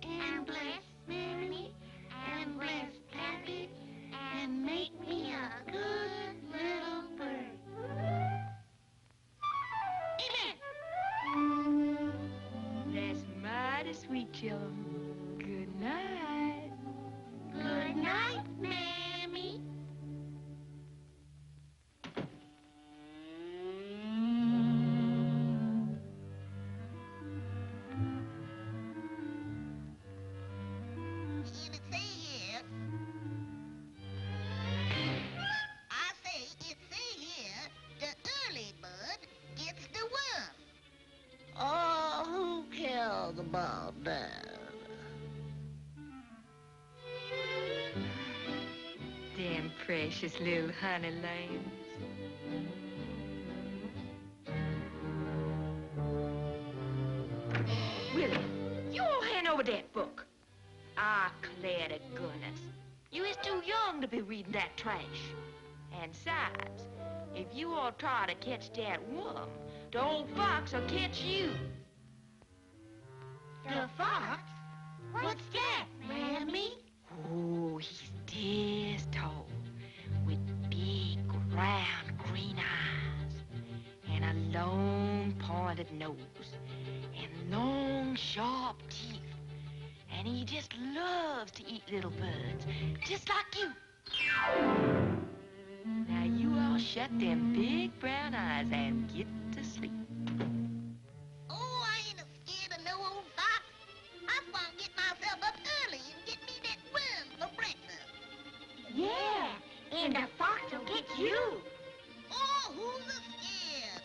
And bless Mary, and bless Pappy, and make me a good little bird. Amen. That's mighty sweet, children. Good night. Good night, Mammy. Oh, who cares about that? Them precious little honey lambs. Willie, you all hand over that book. I declare to goodness, you is too young to be reading that trash. And besides, if you all try to catch that worm, the old fox will catch you. The fox? What's that, Mammy? Oh, he's this tall, with big, round, green eyes, and a long, pointed nose, and long, sharp teeth. And he just loves to eat little birds, just like you. Now you all shut them big brown eyes and get to sleep. Oh, I ain't scared of no old fox. I'm gonna get myself up early and get me that worm for breakfast. Yeah, and the fox will get you. Oh, who's scared?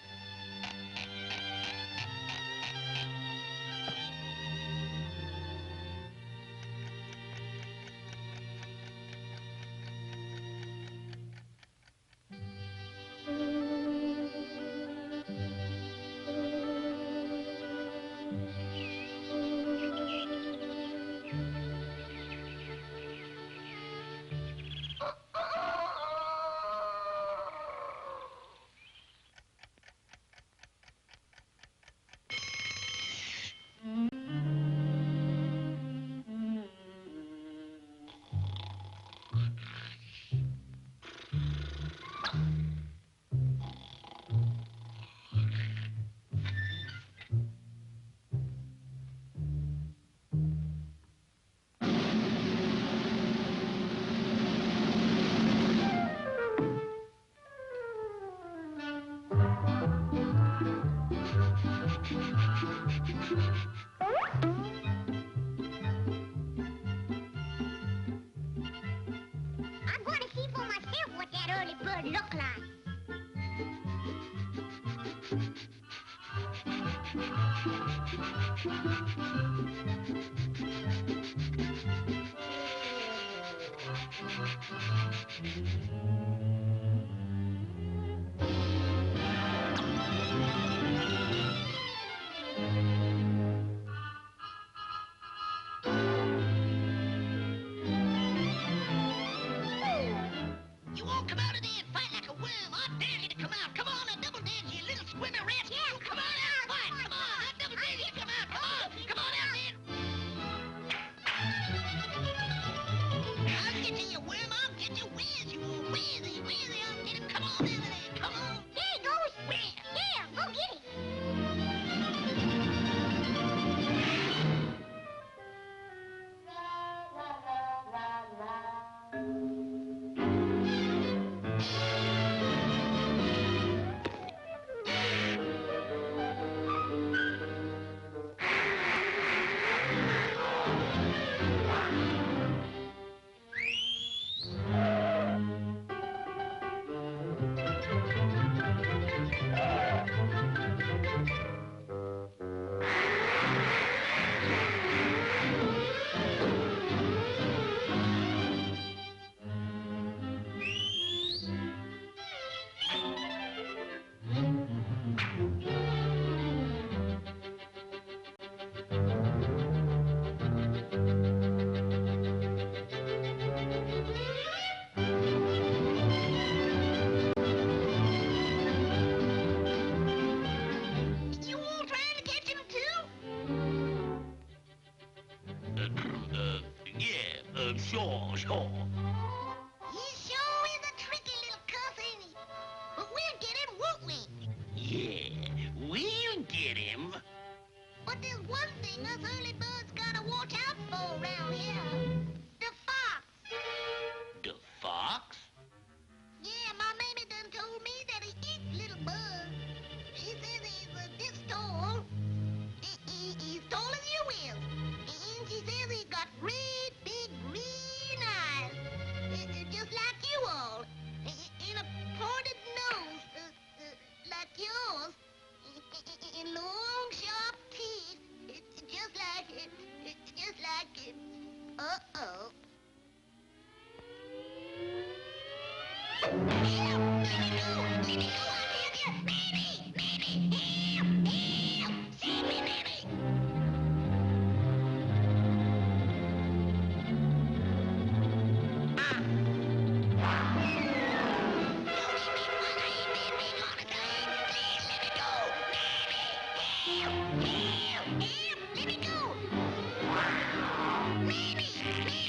I'm going to see for myself what that early bird look like. You won't come out of there and fight like a worm. I dare you to come out. Come on, a double dare, you little swimmer rat. Yeah, Come on out and fight. Come on, I double dare you to come out. Come on, come on. Sure. He sure is a tricky little cuss, ain't he? But we'll get him, won't we? Yeah, we'll get him. But there's one thing us early birds gotta watch out for around here. The fox. The fox? Yeah, my mammy done told me that he eats little bugs. She says he's this tall. He's tall as you is. And she says he's got great big green eyes. Just like you all. And a pointed nose like yours. And long sharp teeth. Just like uh-oh. Help! Let me go! Let me go, I tell you! Mammy! Mammy! Help! Help! Save me, Mammy! Don't eat me, Mother! I ain't been big on a time! Please let me go! Mammy! Help! Help! Help! Let me go! Mammy! Mammy!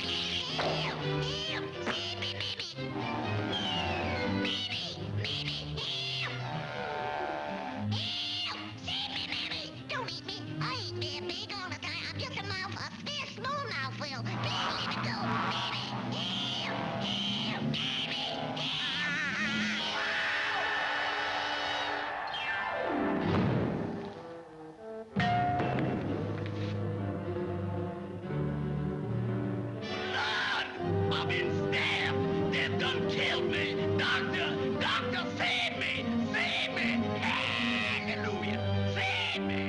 Help! Help! Save me, Mammy! Mammy! Mammy! Help! Help! Save me, Mammy! Don't eat me! I ain't been big on a time. I'm just a mouthful. Very small mouthful. Please let me go! Mammy! Help! Help! Mammy! Lord, I've been stabbed. They've done killed me. Doctor, save me. Save me. Hallelujah. Save me.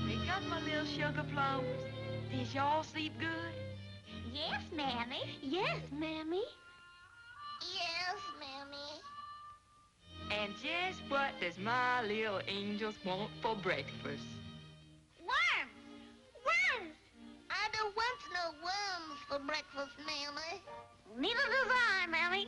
Wake up, my little sugar plums. Did y'all sleep good? Yes, Mammy. Yes, Mammy. Yes, Mammy. And just what does my little angels want for breakfast? Worms! Worms! I don't want no worms for breakfast, Mammy. Neither does I, Mammy.